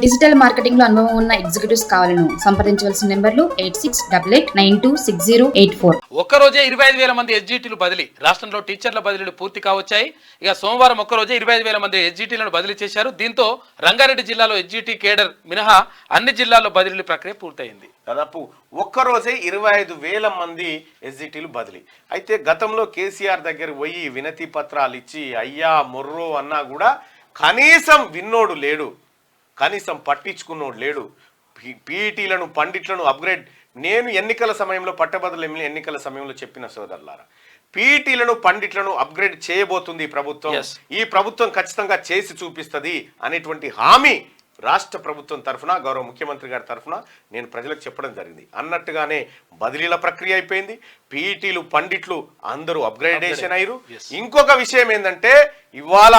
Digital marketing లో అనుభవం ఉన్న ఎగ్జిక్యూటివ్స్ కావాలను సంప్రదించవలసిన నెంబర్లు 8688926084. ఒక్కరోజే 25,000 మంది ఎస్జిటిలు బదిలీ. రాష్ట్రంలో టీచర్ల బదిలీలు పూర్తి కావచ్చాయి. ఇక సోమవారం ఒక్కరోజే 25,000 మంది ఎస్జిటీలను బదిలీ చేశారు. దీంతో రంగారెడ్డి జిల్లాలో ఎస్జిటి కేడర్ మినహా అన్ని జిల్లాల్లో బదిలీ ప్రక్రియ పూర్తయింది. దాదాపు ఒక్కరోజే 25,000 మంది ఎస్జిటీలు బదిలీ. అయితే గతంలో కేసీఆర్ దగ్గర పోయి వినతి పత్రాలు ఇచ్చి అయ్యా మొర్రో అన్నా కూడా కనీసం విన్నోడు లేడు, కనీసం పట్టించుకున్నోడు లేడు. పీఈటీలను పండిట్లను అప్గ్రేడ్ నేను ఎన్నికల సమయంలో పట్టభద్రుల ఎమ్మెల్యే ఎన్నికల సమయంలో చెప్పిన సోదరులారా, పీఈటీలను పండిట్లను అప్గ్రేడ్ చేయబోతుంది ఈ ప్రభుత్వం. ఈ ప్రభుత్వం ఖచ్చితంగా చేసి చూపిస్తుంది అనేటువంటి హామీ రాష్ట్ర ప్రభుత్వం తరఫున గౌరవ ముఖ్యమంత్రి గారి తరఫున నేను ప్రజలకు చెప్పడం జరిగింది. అన్నట్టుగానే బదిలీల ప్రక్రియ అయిపోయింది. పీఈటీలు పండిట్లు అందరూ అప్గ్రేడేషన్ అయ్యారు. ఇంకొక విషయం ఏంటంటే ఇవాళ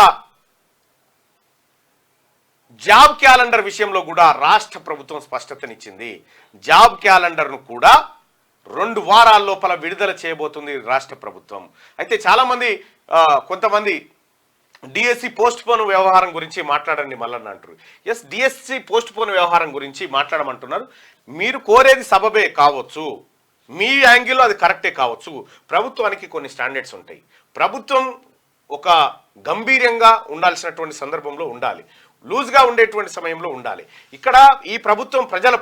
జాబ్ క్యాలెండర్ విషయంలో కూడా రాష్ట్ర ప్రభుత్వం స్పష్టతనిచ్చింది. జాబ్ క్యాలెండర్ను కూడా 2 వారాల లోపల విడుదల చేయబోతుంది రాష్ట్ర ప్రభుత్వం. అయితే చాలామంది కొంతమంది డిఎస్సి పోస్ట్ పోన్ వ్యవహారం గురించి మాట్లాడండి మళ్ళీ అంటారు. ఎస్, డిఎస్సి పోస్ట్ పోన్ వ్యవహారం గురించి మాట్లాడమంటున్నారు. మీరు కోరేది సబబే కావచ్చు, మీ యాంగిల్లో అది కరెక్టే కావచ్చు. ప్రభుత్వానికి కొన్ని స్టాండర్డ్స్ ఉంటాయి. ప్రభుత్వం ఒక గంభీర్యంగా ఉండాల్సినటువంటి సందర్భంలో ఉండాలి, లూజ్గా ఉండేటువంటి సమయంలో ఉండాలి. ఇక్కడ ఈ ప్రభుత్వం ప్రజల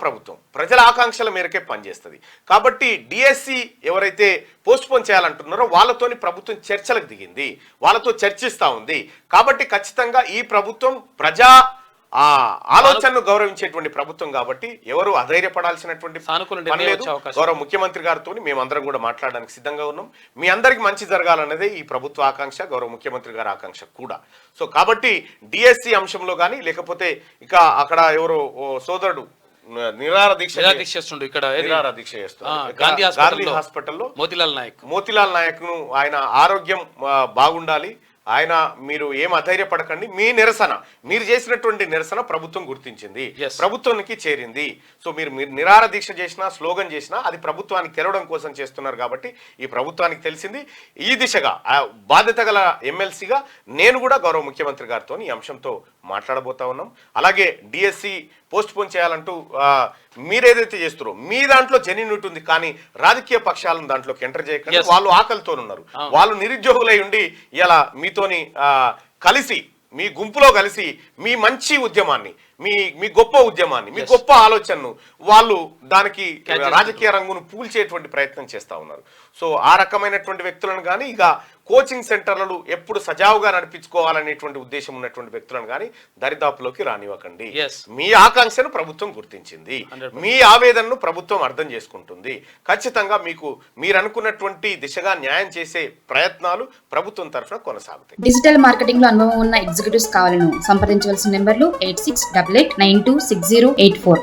ఆకాంక్షల మేరకే పనిచేస్తుంది. కాబట్టి డిఎస్సి ఎవరైతే పోస్ట్పోన్ చేయాలంటున్నారో వాళ్ళతోని ప్రభుత్వం చర్చలకు దిగింది, వాళ్ళతో చర్చిస్తూ ఉంది. కాబట్టి ఖచ్చితంగా ఈ ప్రభుత్వం ప్రజా ఆలోచనను గౌరవించేటువంటి ప్రభుత్వం కాబట్టి ఎవరు అధైర్యపడాల్సినటువంటి పని లేదు. గౌరవ ముఖ్యమంత్రి గారితో మేమందరం కూడా మాట్లాడడానికి సిద్ధంగా ఉన్నాం. మీ అందరికి మంచి జరగాలన్నదే ఈ ప్రభుత్వ ఆకాంక్ష, గౌరవ ముఖ్యమంత్రి గారి ఆకాంక్ష కూడా. సో కాబట్టి డిఎస్సి అంశంలో కానీ లేకపోతే ఇక అక్కడ ఎవరో సోదరుడు నిరాహార దీక్ష చేస్తుండే, ఇక్కడ గాంధీ హాస్పిటల్లో మోతిలాల్ నాయక్ ను ఆయన ఆరోగ్యం బాగుండాలి, ఆయన మీరు ఏం అధైర్యపడకండి, మీ నిరసన మీరు చేసినటువంటి నిరసన ప్రభుత్వం గుర్తించింది, ప్రభుత్వానికి చేరింది. సో మీరు నిరాహార దీక్ష చేసినా స్లోగన్ చేసినా అది ప్రభుత్వానికి తెలవడం కోసం చేస్తున్నారు కాబట్టి ఈ ప్రభుత్వానికి తెలిసింది. ఈ దిశగా బాధ్యత గల ఎమ్మెల్సీగా నేను కూడా గౌరవ ముఖ్యమంత్రి గారితో ఈ అంశంతో మాట్లాడబోతా ఉన్నాం. అలాగే డిఎస్సి పోస్ట్ పోన్ చేయాలంటూ మీరేదైతే చేస్తారో మీ దాంట్లో జెన్యూనిటీ ఉంది, కానీ రాజకీయ పక్షాలను దాంట్లోకి ఎంటర్ చేయకండి. వాళ్ళు ఆకలితో ఉన్నారు, వాళ్ళు నిరుద్యోగులై ఉండి ఇలా మీతోని కలిసి మీ గుంపులో కలిసి మీ మంచి ఉద్యమాన్ని మీ గొప్ప ఉద్యమాన్ని మీ గొప్ప ఆలోచనను వాళ్ళు దానికి రాజకీయ రంగును పూల్చేటువంటి ప్రయత్నం చేస్తూ ఉన్నారు. సో ఆ రకమైనటువంటి వ్యక్తులను కానీ ఇక కోచింగ్ సెంటర్లను ఎప్పుడు సజావుగా నడిపించుకోవాలనేటువంటి ఉద్దేశం ఉన్నటువంటి వ్యక్తులను కానీ దరిదాపులోకి రానివ్వకండి. మీ ఆకాంక్షను ప్రభుత్వం గుర్తించింది, మీ ఆవేదనను ప్రభుత్వం అర్థం చేసుకుంటుంది. ఖచ్చితంగా మీరు అనుకున్నటువంటి దిశగా న్యాయం చేసే ప్రయత్నాలు ప్రభుత్వం తరఫున కొనసాగుతాయి. డిజిటల్ మార్కెటింగ్ లో అనుభవం ఉన్న ఎగ్జిక్యూటివ్స్ కావాలను సంప్రదించవలసిన నెంబర్లు 8688926084.